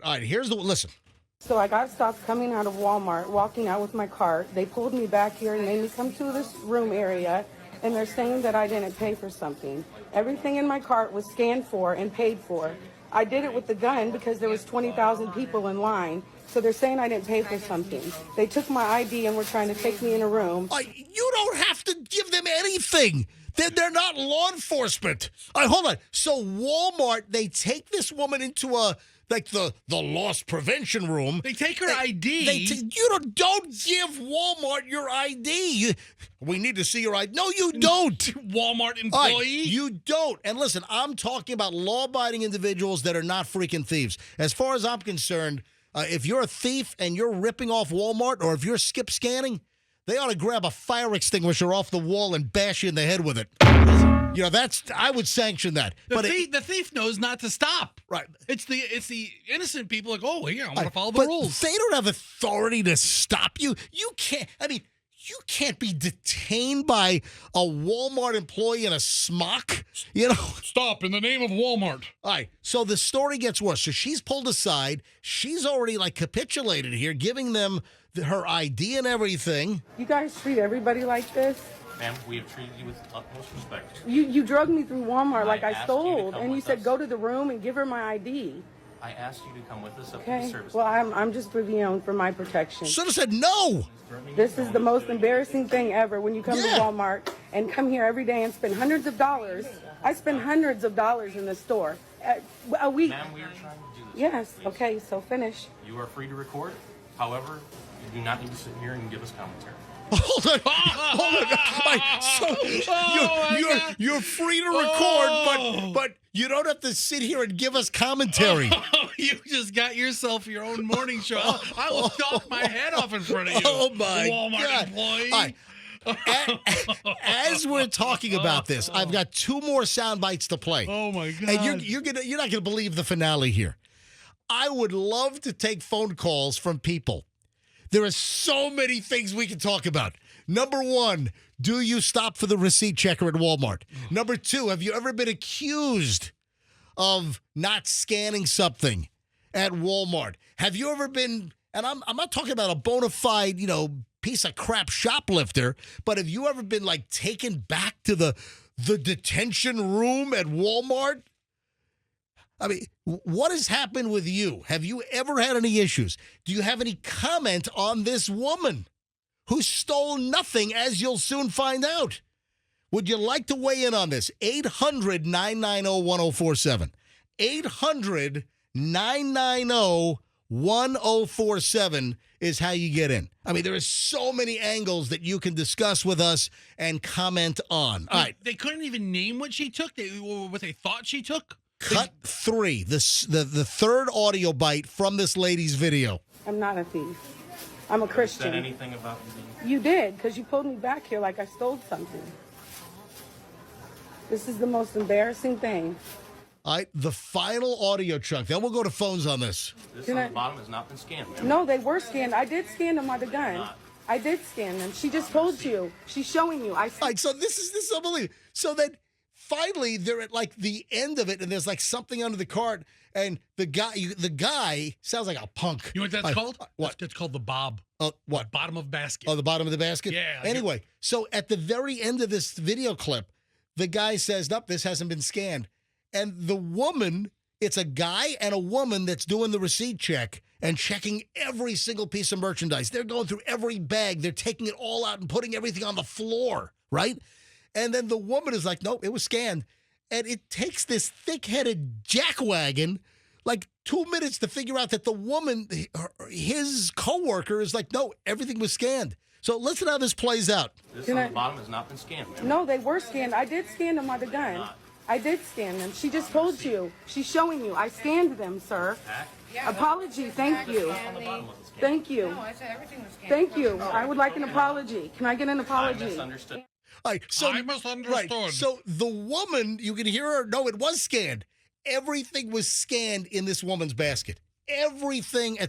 All right, here's the listen. So I got stopped coming out of Walmart, walking out with my cart. They pulled me back here and made me come to this room area, and they're saying that I didn't pay for something. Everything in my cart was scanned for and paid for. I did it with the gun because there was 20,000 people in line. So they're saying I didn't pay for something. They took my ID and were trying to take me in a room. You don't have to give them anything. They're not law enforcement. All right, hold on. So Walmart, they take this woman into the loss prevention room. They take her ID. You don't give Walmart your ID. We need to see your ID. No, you don't. Walmart employee? Right, you don't. And listen, I'm talking about law-abiding individuals that are not freaking thieves. As far as I'm concerned, if you're a thief and you're ripping off Walmart, or if you're skip scanning, they ought to grab a fire extinguisher off the wall and bash you in the head with it. You know, I would sanction that. The thief knows not to stop. Right. It's the innocent people like, oh, yeah, I'm going to follow the rules. They don't have authority to stop you. You can't be detained by a Walmart employee in a smock, you know? Stop in the name of Walmart. All right, so the story gets worse. So she's pulled aside. She's already, capitulated here, giving them her ID and everything. You guys treat everybody like this? Ma'am, we have treated you with utmost respect. You drugged me through Walmart like I asked you to stole, come and you with said us. go to the room and give her my ID. I asked you to come with us up to the Okay, service. well, I'm just for my protection. Should have said no. This is the most embarrassing thing ever when you come to Walmart and come here every day and spend hundreds of dollars. I spend hundreds of dollars in the store a week. Ma'am, we are trying to do this. Yes, Please. okay, so finish. You are free to record. However, you do not need to sit here and give us commentary. Hold on. So you're free to record, but you don't have to sit here and give us commentary. You just got yourself your own morning show. I will talk my head off in front of you. Oh, my Walmart God. employee. All right. As we're talking about this, I've got two more sound bites to play. Oh, my God. And you're not gonna believe the finale here. I would love to take phone calls from people. There are so many things we can talk about. Number one, do you stop for the receipt checker at Walmart? Number two, have you ever been accused of not scanning something at Walmart? Have you ever been, and I'm not talking about a bona fide, piece of crap shoplifter, but have you ever been taken back to the detention room at Walmart? I mean, what has happened with you? Have you ever had any issues? Do you have any comment on this woman who stole nothing, as you'll soon find out? Would you like to weigh in on this? 800-990-1047. 800-990-1047 is how you get in. I mean, there are so many angles that you can discuss with us and comment on. All right. They couldn't even name what she took, what they thought she took? Cut 3, the third audio bite from this lady's video. I'm not a thief. I'm a Christian. Said anything about you? You did, because you pulled me back here like I stole something. This is the most embarrassing thing. All right, the final audio chunk. Then we'll go to phones on this. This on the bottom has not been scanned, ma'am. No, they were scanned. I did scan them on the gun. I did scan them. She just told you. She's showing you. All right, so this is unbelievable. So then finally they're at the end of it, and there's something under the cart, and the guy sounds like a punk. You know what that's called? What? That's called the bob. What? The bottom of basket. Oh, the bottom of the basket? Yeah. Anyway, so at the very end of this video clip, the guy says, nope, this hasn't been scanned. And the woman, it's a guy and a woman that's doing the receipt check and checking every single piece of merchandise. They're going through every bag. They're taking it all out and putting everything on the floor, right? And then the woman is like, nope, it was scanned. And it takes this thick-headed jackwagon 2 minutes to figure out that the woman, his coworker, is like, no, everything was scanned. So listen how this plays out. This on the bottom has not been scanned, ma'am. No, they were scanned. I did scan them on the gun. I did scan them. She just told you. She's showing you. I scanned them, sir. Apology. Thank you. Thank you. No, I said everything was scanned. Thank you. I would like an apology. Can I get an I apology? misunderstood. All right, so, I misunderstood. Right, so the woman, you can hear her, no, it was scanned. Everything was scanned in this woman's basket. Everything at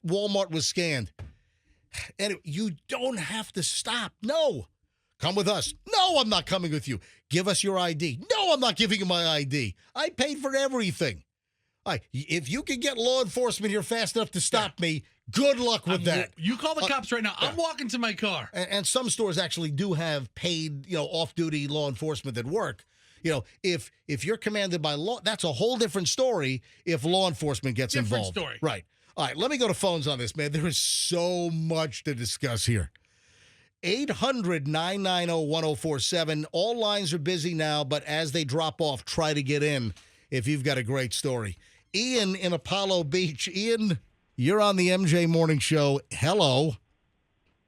Walmart was scanned. And you don't have to stop. No. Come with us. No, I'm not coming with you. Give us your ID. No, I'm not giving you my ID. I paid for everything. All right, if you can get law enforcement here fast enough to stop me, good luck with that. You call the cops right now. I'm walking to my car. And some stores actually do have paid, off-duty law enforcement that work. If you're commanded by law, that's a whole different story if law enforcement gets involved. Story. Right. All right, let me go to phones on this, man. There is so much to discuss here. 800-990-1047. All lines are busy now, but as they drop off, try to get in if you've got a great story. Ian in Apollo Beach. Ian, you're on the MJ Morning Show. Hello.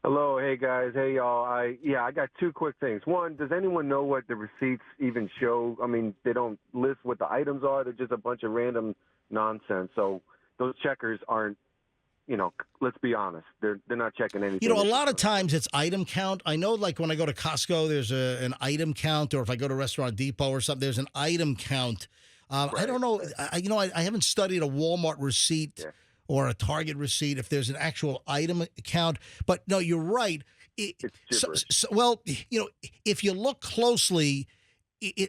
Hello, hey guys, hey y'all. I got two quick things. One, does anyone know what the receipts even show? I mean, they don't list what the items are. They're just a bunch of random nonsense. So those checkers aren't, let's be honest. They're not checking anything. A lot of times it's item count. I know, like when I go to Costco, there's an item count, or if I go to Restaurant Depot or something, there's an item count. Right. I don't know. I haven't studied a Walmart receipt or a Target receipt if there's an actual item count. But no, you're right. If you look closely,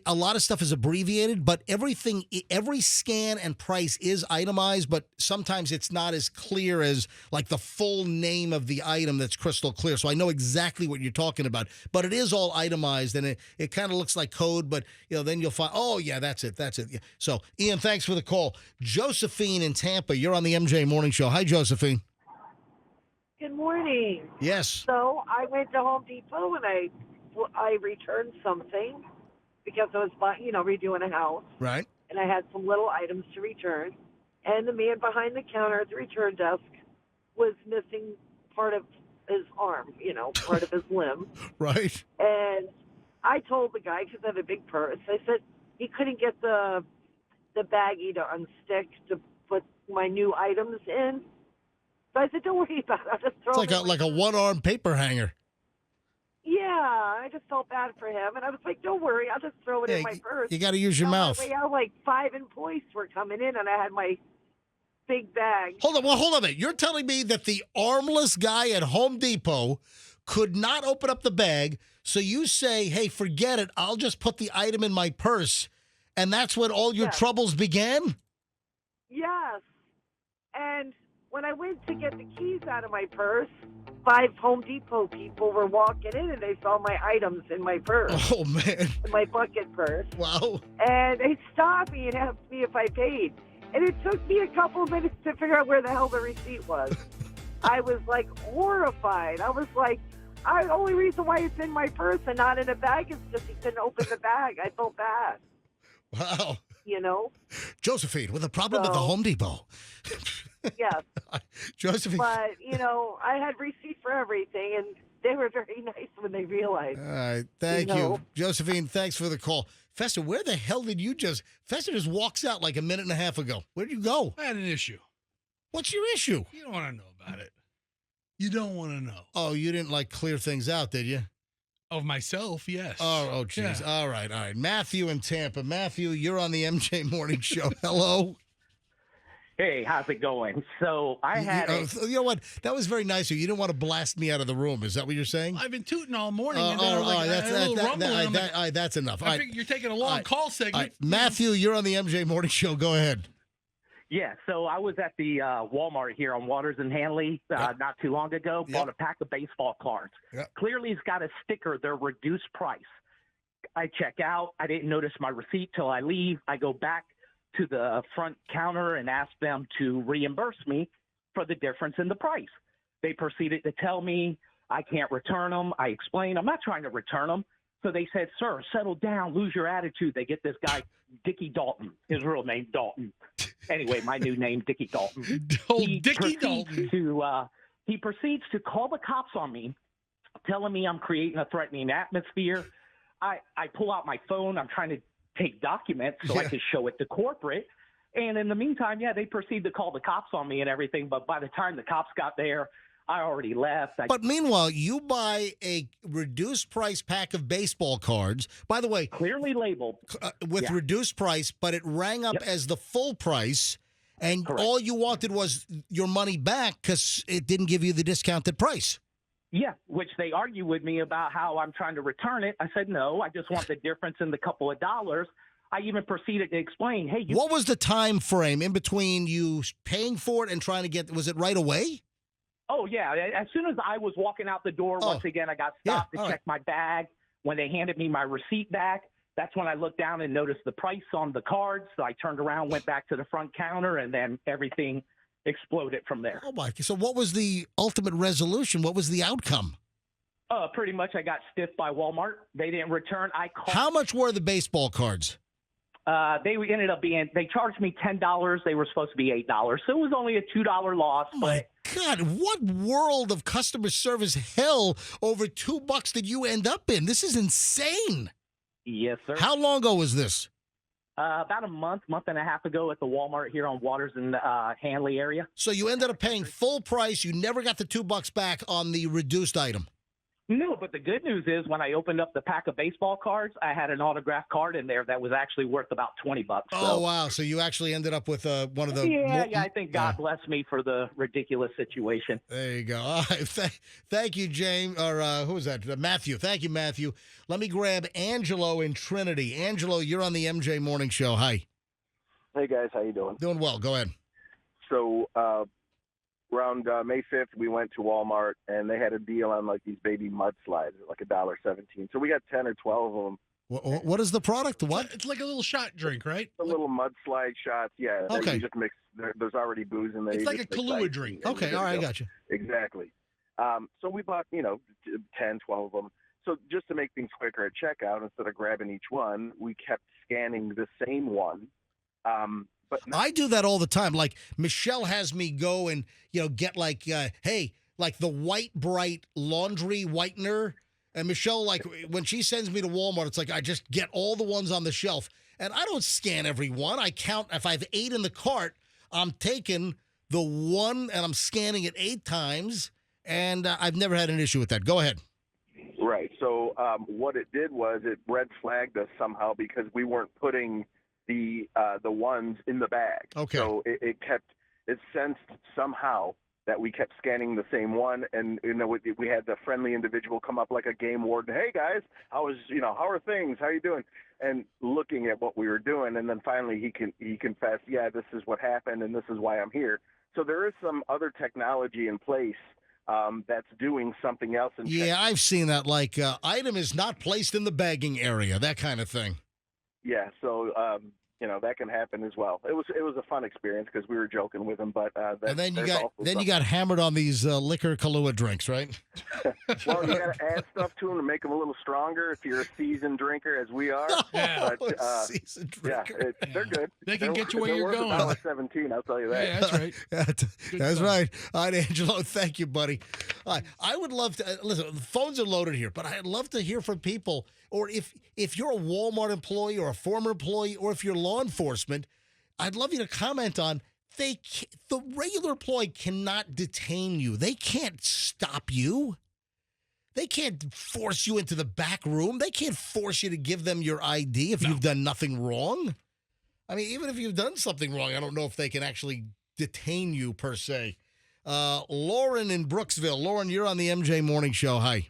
a lot of stuff is abbreviated, but every scan and price is itemized, but sometimes it's not as clear as like the full name of the item that's crystal clear. So I know exactly what you're talking about, but it is all itemized, and it kind of looks like code, but then you'll find, oh yeah, that's it. Yeah. So Ian, thanks for the call. Josephine in Tampa, you're on the MJ Morning Show. Hi, Josephine. Good morning. Yes. So I went to Home Depot and I returned something because I was redoing a house. Right. And I had some little items to return. And the man behind the counter at the return desk was missing part of his arm, part of his limb. Right. And I told the guy, because I have a big purse, I said he couldn't get the baggie to unstick to put my new items in. So I said, don't worry about it. I'll just throw it. It's like a one-arm paper hanger. Yeah, I just felt bad for him. And I was like, don't worry, I'll just throw it in my purse. You got to use your mouth. Like 5 employees were coming in, and I had my big bag. Hold on a minute. You're telling me that the armless guy at Home Depot could not open up the bag, so you say, hey, forget it, I'll just put the item in my purse, and that's when all your troubles began? Yes. And when I went to get the keys out of my purse, 5 Home Depot people were walking in, and they saw my items in my purse. Oh, man. In my bucket purse. Wow. And they stopped me and asked me if I paid. And it took me a couple of minutes to figure out where the hell the receipt was. I was, horrified. I was like, the only reason why it's in my purse and not in a bag is because he couldn't open the bag. I felt bad. Wow. Josephine, with a problem at the Home Depot. Yes. Josephine. But, I had receipt for everything, and they were very nice when they realized. All right. Thank you. Josephine, thanks for the call. Fester, where the hell did you Fester just walks out like a minute and a half ago. Where'd you go? I had an issue. What's your issue? You don't want to know about it. You don't want to know. Oh, you didn't clear things out, did you? Of myself, yes. Oh, jeez. Yeah. All right. Matthew in Tampa. Matthew, you're on the MJ Morning Show. Hello. Hey, how's it going? So I had you know what? That was very nice of you. You didn't want to blast me out of the room. Is that what you're saying? I've been tooting all morning. And then that's enough. I figured you're taking a long call segment. Matthew, you're on the MJ Morning Show. Go ahead. Yeah, so I was at the Walmart here on Waters and Hanley not too long ago. Bought a pack of baseball cards. Clearly, it's got a sticker. They're reduced price. I check out. I didn't notice my receipt till I leave. I go back to the front counter and ask them to reimburse me for the difference in the price. They proceeded to tell me I can't return them. I explained I'm not trying to return them. So they said, sir, settle down, lose your attitude. They get this guy, Dickie Dalton, his real name, Dalton. Anyway, my new name, Dickie Dalton. Dickie Dalton. He proceeds to call the cops on me, telling me I'm creating a threatening atmosphere. I pull out my phone. I'm trying to take documents so I could show it to corporate. And in the meantime, they proceed to call the cops on me and everything. But by the time the cops got there, I already left. But meanwhile, you buy a reduced price pack of baseball cards. By the way, clearly labeled with reduced price, but it rang up as the full price. And all you wanted was your money back because it didn't give you the discounted price. Yeah, which they argue with me about how I'm trying to return it. I said, no, I just want the difference in the couple of dollars. I even proceeded to explain, hey, you. What was the time frame in between you paying for it and trying to get? Was it right away? Oh, yeah. As soon as I was walking out the door, once again, I got stopped to check my bag. When they handed me my receipt back, that's when I looked down and noticed the price on the card. So I turned around, went back to the front counter, and then everything exploded from there. Oh, my. So what was the ultimate resolution? What was the outcome? Pretty much I got stiffed by Walmart. They didn't return. I called. How much were the baseball cards? They ended up being, they charged me $10. They were supposed to be $8. So it was only a $2 loss. Oh my God, what world of customer service hell over $2 did you end up in? This is insane. Yes, sir. How long ago was this? About a month and a half ago at the Walmart here on Waters and Hanley area. So you ended up paying full price. You never got the $2 back on the reduced item. No, but the good news is when I opened up the pack of baseball cards, I had an autographed card in there that was actually worth about $20. So. Oh, wow. So you actually ended up with one of the... Yeah, I think God bless me for the ridiculous situation. There you go. All right. Thank you, James. Or who was that? Matthew. Thank you, Matthew. Let me grab Angelo in Trinity. Angelo, you're on the MJ Morning Show. Hi. Hey, guys. How you doing? Doing well. Go ahead. So around May 5th, we went to Walmart, and they had a deal on, like, these baby mudslides, like $1.17. So we got 10 or 12 of them. What is the product? What? It's like a little shot drink, right? The little mudslide shots, yeah. Okay. You just mix, there's already booze in there. It's like a Kahlua drink. Okay, all right, I got you. Exactly. So we bought, 10, 12 of them. So just to make things quicker at checkout, instead of grabbing each one, we kept scanning the same one. But I do that all the time. Like Michelle has me go and get like the White Bright laundry whitener, and Michelle, like, when she sends me to Walmart, it's like I just get all the ones on the shelf, and I don't scan every one. I count. If I have 8 in the cart, I'm taking the one and I'm scanning it 8 times, and I've never had an issue with that. Go ahead. Right. So what it did was it red flagged us somehow because we weren't putting the ones in the bag. Okay. So it sensed somehow that we kept scanning the same one, and we had the friendly individual come up like a game warden. Hey guys, how are things? How are you doing? And looking at what we were doing, and then finally he confessed, yeah, this is what happened, and this is why I'm here. So there is some other technology in place that's doing something else. Yeah, I've seen that. Like item is not placed in the bagging area, that kind of thing. Yeah, so that can happen as well. It was a fun experience because we were joking with them, but and then you got hammered on these liquor Kahlua drinks, right? Well, you got to add stuff to them to make them a little stronger if you're a seasoned drinker, as we are. Yeah, seasoned drinker. Yeah, they're good. They can get you where you're going. $1.17, I'll tell you that. Yeah, that's right. That's right. All right, Angelo, thank you, buddy. I would love to listen. The phones are loaded here, but I'd love to hear from people. Or if you're a Walmart employee or a former employee, or if you're law enforcement, I'd love you to comment on the regular employee cannot detain you. They can't stop you. They can't force you into the back room. They can't force you to give them your ID if you've done nothing wrong. I mean, even if you've done something wrong, I don't know if they can actually detain you per se. Lauren in Brooksville. Lauren, you're on the MJ Morning Show. Hi.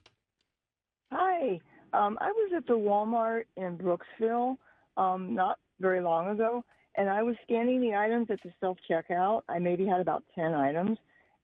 Hi. I was at the Walmart in Brooksville not very long ago, and I was scanning the items at the self-checkout. I maybe had about 10 items,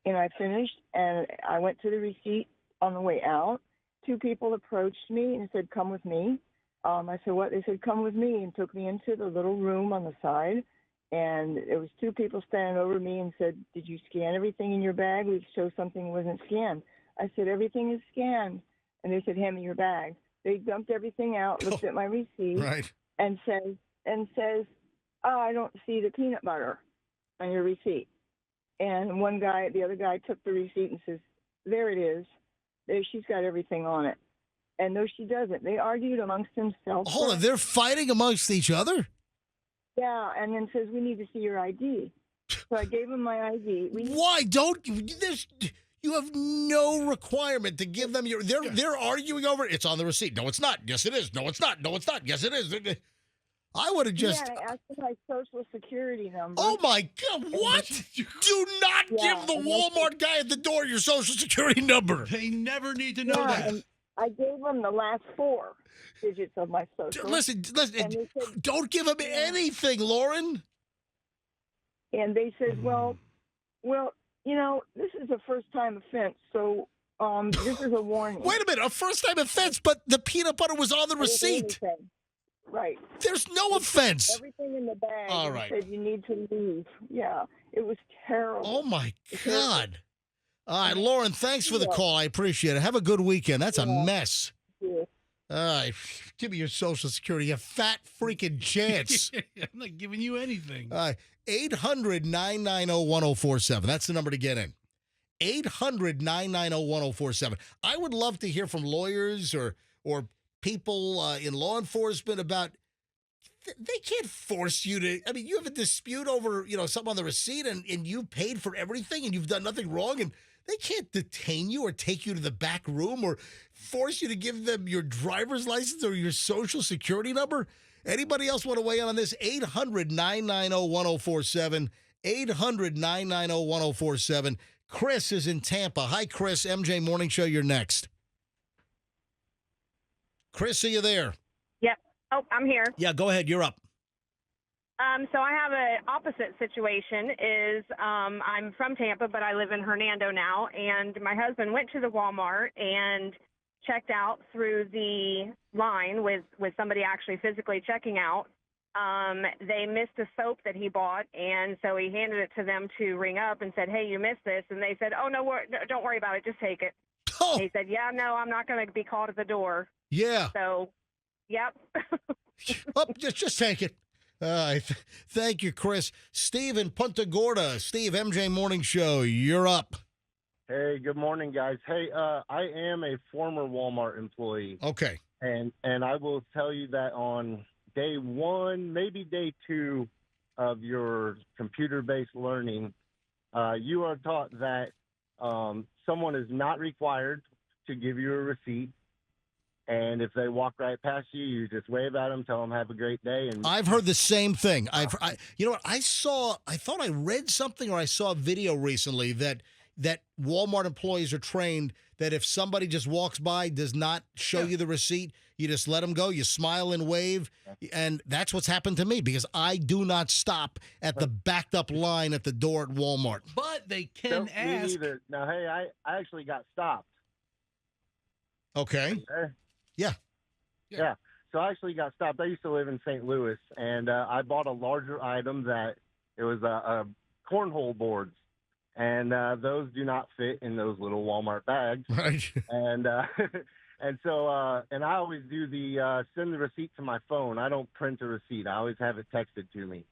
and I finished, and I went to the receipt on the way out. 2 people approached me and said, come with me. I said, what? They said, come with me, and took me into the little room on the side, and it was 2 people standing over me and said, did you scan everything in your bag? We showed something wasn't scanned. I said, everything is scanned. And they said, hand me your bag. They dumped everything out, looked at my receipt, right, and says, oh, I don't see the peanut butter on your receipt. And the other guy took the receipt and says, there it is. There, she's got everything on it. And no, she doesn't. They argued amongst themselves. Hold on, they're fighting amongst each other? Yeah, and then says, we need to see your ID. So I gave him my ID. Why don't you? You have no requirement to give them your. They're arguing over it. It's on the receipt. No, it's not. Yes, it is. No, it's not. No, it's not. Yes, it is. I would have just. Yeah, I asked for my social security number. Oh my God! What? Do not give the Walmart guy at the door your social security number. They never need to know that. I gave them the last 4 digits of my social. Listen, And they said, don't give them anything, Lauren. and they said, well, this is a first-time offense, so this is a warning. Wait a minute, a first-time offense, but the peanut butter was on the receipt. Right. There's no offense. Everything in the bag. All and right. Said you need to leave. Yeah, it was terrible. Oh, my God. All right, Lauren, thanks for the call. I appreciate it. Have a good weekend. That's a mess. Yeah. All right, give me your Social Security, you fat freaking chance. I'm not giving you anything. 800-990-1047. That's the number to get in. 800-990-1047. I would love to hear from lawyers or people in law enforcement about they can't force you to. I mean, you have a dispute over something on the receipt and you paid for everything and you've done nothing wrong, and they can't detain you or take you to the back room or force you to give them your driver's license or your Social Security number. Anybody else want to weigh in on this? 800-990-1047. 800-990-1047. Chris is in Tampa. Hi, Chris. MJ Morning Show, you're next. Chris, are you there? Yep. Oh, I'm here. Yeah, go ahead. You're up. So I have an opposite situation. I'm from Tampa, but I live in Hernando now, and my husband went to the Walmart and checked out through the line with somebody actually physically checking out. They missed a soap that he bought, and so he handed it to them to ring up and said, "Hey, you missed this." And they said, "Oh, no, don't worry about it. Just take it." Oh. He said, "Yeah, no, I'm not going to be called at the door." Yeah. So, yep. Just take it. Thank you, Chris. Steve in Punta Gorda. Steve, MJ Morning Show, you're up. Hey, good morning, guys. Hey, I am a former Walmart employee. Okay. And I will tell you that on day 1, maybe day 2 of your computer-based learning, you are taught that someone is not required to give you a receipt. And if they walk right past you, you just wave at them, tell them have a great day. And I've heard the same thing. You know what? I thought I read something or I saw a video recently that Walmart employees are trained that if somebody just walks by, does not show you the receipt, you just let them go. You smile and wave. And that's what's happened to me because I do not stop at the backed up line at the door at Walmart. But they can ask. Me neither. Now, hey, I actually got stopped. Okay. Yeah. So I actually got stopped. I used to live in St. Louis, and I bought a larger item that it was a cornhole boards, and those do not fit in those little Walmart bags. Right. And and so and I always do the send the receipt to my phone. I don't print a receipt. I always have it texted to me.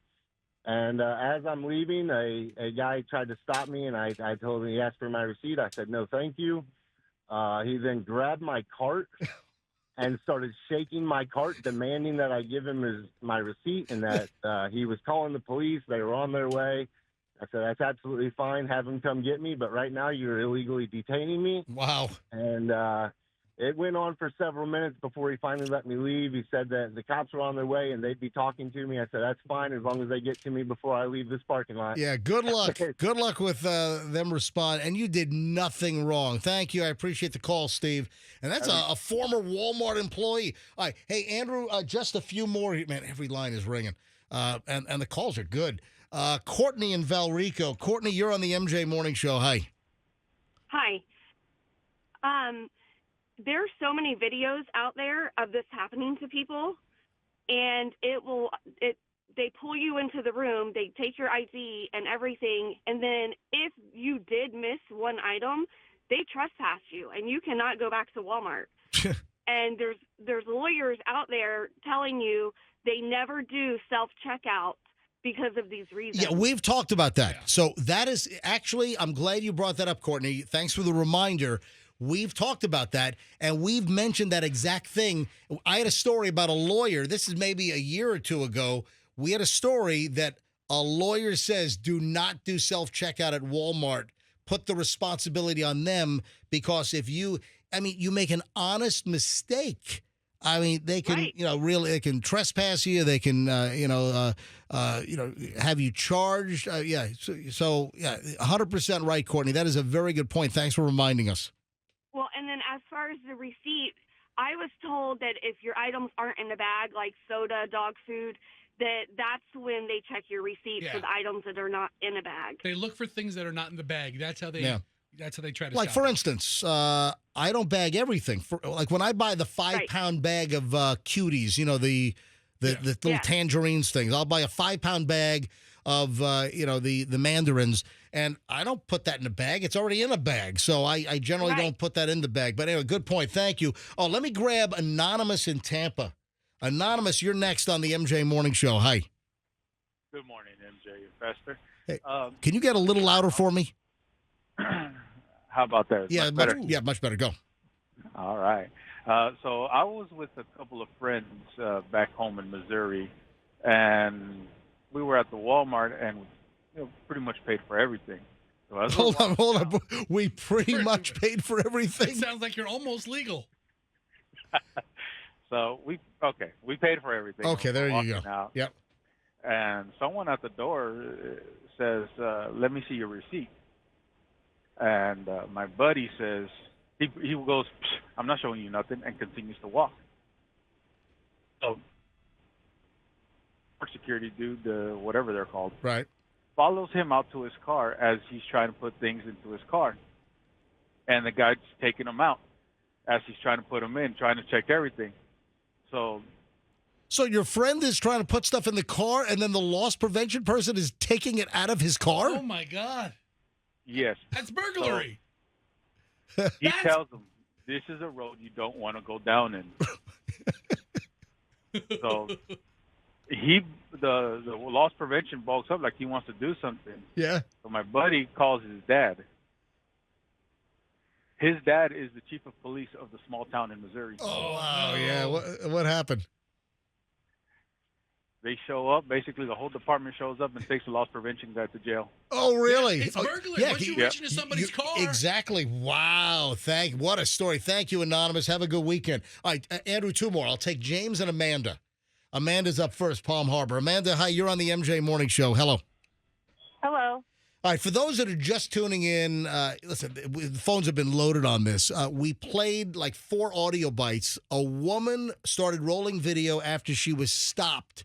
And as I'm leaving, a guy tried to stop me, and I told him he asked for my receipt. I said, no, thank you. He then grabbed my cart and started shaking my cart, demanding that I give him my receipt and that he was calling the police. They were on their way. I said, that's absolutely fine. Have them come get me. But right now you're illegally detaining me. Wow. And it went on for several minutes before he finally let me leave. He said that the cops were on their way and they'd be talking to me. I said, that's fine as long as they get to me before I leave this parking lot. Yeah, good luck. Good luck with them respond. And you did nothing wrong. Thank you. I appreciate the call, Steve. And that's a former Walmart employee. All right. Hey, Andrew, just a few more. Man, every line is ringing. And the calls are good. Courtney in Valrico. Courtney, you're on the MJ Morning Show. Hi. Hi. There's so many videos out there of this happening to people, and they pull you into the room, they take your ID and everything, and then if you did miss one item, they trespass you, and you cannot go back to Walmart. And there's lawyers out there telling you they never do self-checkout because of these reasons. Yeah, we've talked about that. Yeah. So that is actually, I'm glad you brought that up, Courtney. Thanks for the reminder. We've talked about that, and we've mentioned that exact thing. I had a story about a lawyer. This is maybe a year or two ago. We had a story that a lawyer says do not do self-checkout at Walmart. Put the responsibility on them because if you make an honest mistake. I mean, they can, really, they can trespass you. They can, have you charged. Yeah. So, 100% right, Courtney. That is a very good point. Thanks for reminding us. Well, and and then as far as the receipt, I was told that if your items aren't in the bag, like soda, dog food, that's when they check your receipt for the items that are not in a bag. They look for things that are not in the bag. That's how they. That's how they try to. Like, stop for it. instance, I don't bag everything. Like when I buy the 5-pound bag of cuties, you know, the little tangerines things, I'll buy a 5-pound bag of, the mandarins, and I don't put that in a bag. It's already in a bag. So I generally don't put that in the bag. But anyway, good point. Thank you. Oh, let me grab Anonymous in Tampa. Anonymous, you're next on the MJ Morning Show. Hi. Good morning, MJ and Fester. Hey, can you get a little louder for me? How about that? Yeah, much better. Much better. Go. All right. So I was with a couple of friends back home in Missouri, and we were at the Walmart, and pretty much paid for everything. So hold on. We pretty much paid for everything. It sounds like you're almost legal. So we paid for everything. Okay, there you go. Out, yep. And someone at the door says, "Let me see your receipt." And my buddy says, he goes, "I'm not showing you nothing," and continues to walk. So, security dude, whatever they're called, right, follows him out to his car as he's trying to put things into his car, and the guy's taking him out as he's trying to put them in, trying to check everything. So your friend is trying to put stuff in the car, and then the loss prevention person is taking it out of his car? Oh, my God. Yes. That's burglary. So he tells them, this is a road you don't want to go down in. So the loss prevention bulks up like he wants to do something. Yeah. So my buddy calls his dad. His dad is the chief of police of the small town in Missouri. Oh, wow. Yeah. What happened? They show up. Basically, the whole department shows up and takes the loss prevention guy to jail. Oh, really? It's burglary. Once you reach into somebody's car. Exactly. Wow. What a story. Thank you, Anonymous. Have a good weekend. All right, Andrew, 2 more. I'll take James and Amanda. Amanda's up first, Palm Harbor. Amanda, hi. You're on the MJ Morning Show. Hello. Hello. All right, for those that are just tuning in, listen, the phones have been loaded on this. We played like 4 audio bites. A woman started rolling video after she was stopped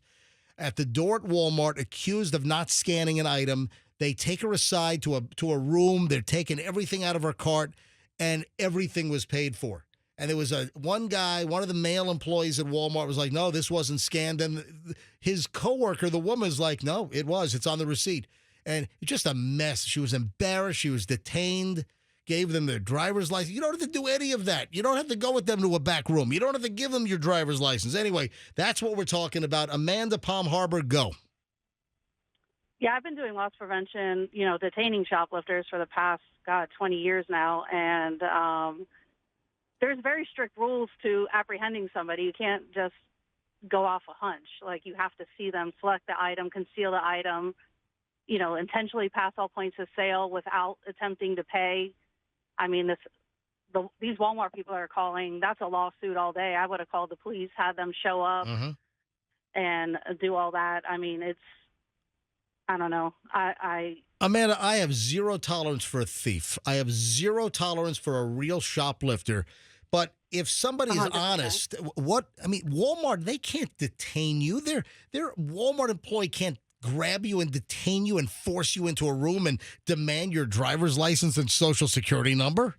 at the door at Walmart, accused of not scanning an item. They take her aside to a room. They're taking everything out of her cart, and everything was paid for. And there was one guy, one of the male employees at Walmart was like, no, this wasn't scanned. And his coworker, the woman's like, no, it was. It's on the receipt. And it's just a mess. She was embarrassed. She was detained, gave them their driver's license. You don't have to do any of that. You don't have to go with them to a back room. You don't have to give them your driver's license. Anyway, that's what we're talking about. Amanda, Palm Harbor, go. Yeah, I've been doing loss prevention, detaining shoplifters for the past, 20 years now. And there's very strict rules to apprehending somebody. You can't just go off a hunch. Like, you have to see them, select the item, conceal the item, intentionally pass all points of sale without attempting to pay. I mean, these Walmart people are calling, that's a lawsuit all day. I would have called the police, had them show up and do all that. I mean, I don't know. Amanda, I have zero tolerance for a thief. I have zero tolerance for a real shoplifter. But if somebody is 100%. honest, Walmart, they can't detain you. Their Walmart employee can't grab you and detain you and force you into a room and demand your driver's license and social security number?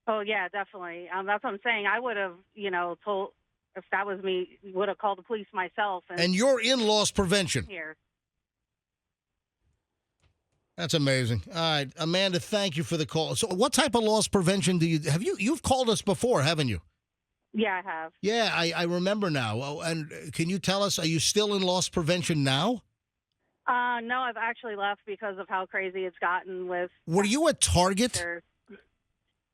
Oh, yeah, definitely. That's what I'm saying. I would have, told, if that was me, would have called the police myself. And you're in loss prevention. Here. That's amazing. All right, Amanda, thank you for the call. So what type of loss prevention you've called us before, haven't you? Yeah, I have. Yeah, I remember now. Oh, and can you tell us, are you still in loss prevention now? No, I've actually left because of how crazy it's gotten with... Were you at Target?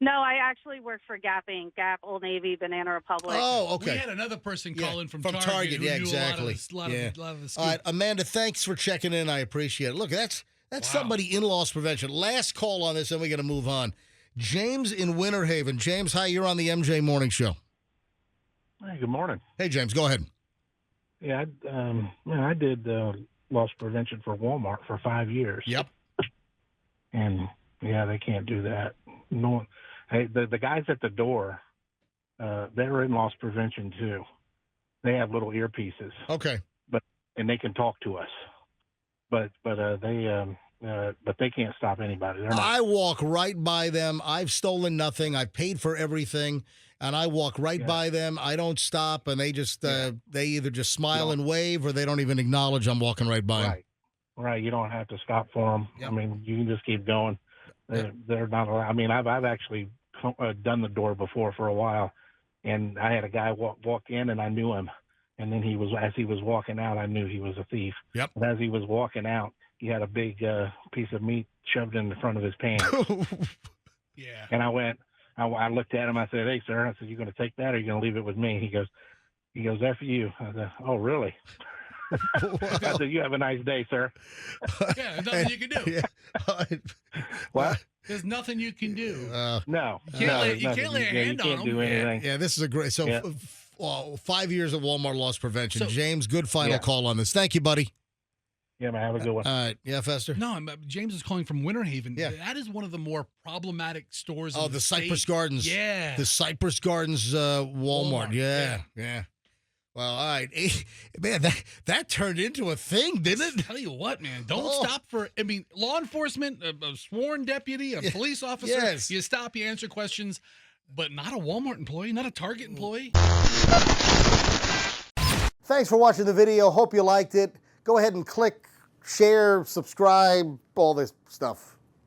No, I actually worked for Gap Inc., Gap, Old Navy, Banana Republic. Oh, okay. We had another person call in from Target. Target, who yeah, knew exactly. A lot of the scoop. All right, Amanda, thanks for checking in. I appreciate it. Look, that's somebody in loss prevention. Last call on this, and we got to move on. James in Winter Haven. James, hi, you're on the MJ Morning Show. Hey, good morning. Hey, James, go ahead. Yeah, I did loss prevention for Walmart for 5 years. Yep. And, yeah, they can't do that. No, Hey, the guys at the door, they're in loss prevention too. They have little earpieces. Okay. And they can talk to us, but they can't stop anybody. They're not. I walk right by them. I've stolen nothing. I've paid for everything, and I walk right by them. I don't stop, and they just they either just smile and wave, or they don't even acknowledge I'm walking right by them. Right. You don't have to stop for them. Yep. I mean, you can just keep going. They're not allowed. I mean, I've actually done the door before for a while, and I had a guy walk in, and I knew him. And then as he was walking out, I knew he was a thief. Yep. And as he was walking out, he had a big piece of meat shoved in the front of his pants. Yeah. And I looked at him. I said, "Hey, sir," I said, "You going to take that, or you going to leave it with me?" He goes, "After you." I said, "Oh, really?" I said, "You have a nice day, sir." Yeah, there's nothing you can do. Yeah. What? There's nothing you can do. No. You can't lay a hand on them. Do anything. Yeah, this is a great. So 5 years of Walmart loss prevention. So, James, good final call on this. Thank you, buddy. Yeah, man, have a good one. All right. Yeah, Fester? No, James is calling from Winter Haven. Yeah. That is one of the more problematic stores in the Cypress state. Gardens. Yeah. The Cypress Gardens Walmart. Yeah. Well, all right. Man, that turned into a thing, didn't it? Tell you what, man. Don't stop for, law enforcement, a sworn deputy, a police officer. Yes. You stop, you answer questions, but not a Walmart employee, not a Target employee. Thanks for watching the video. Hope you liked it. Go ahead and click, share, subscribe, all this stuff.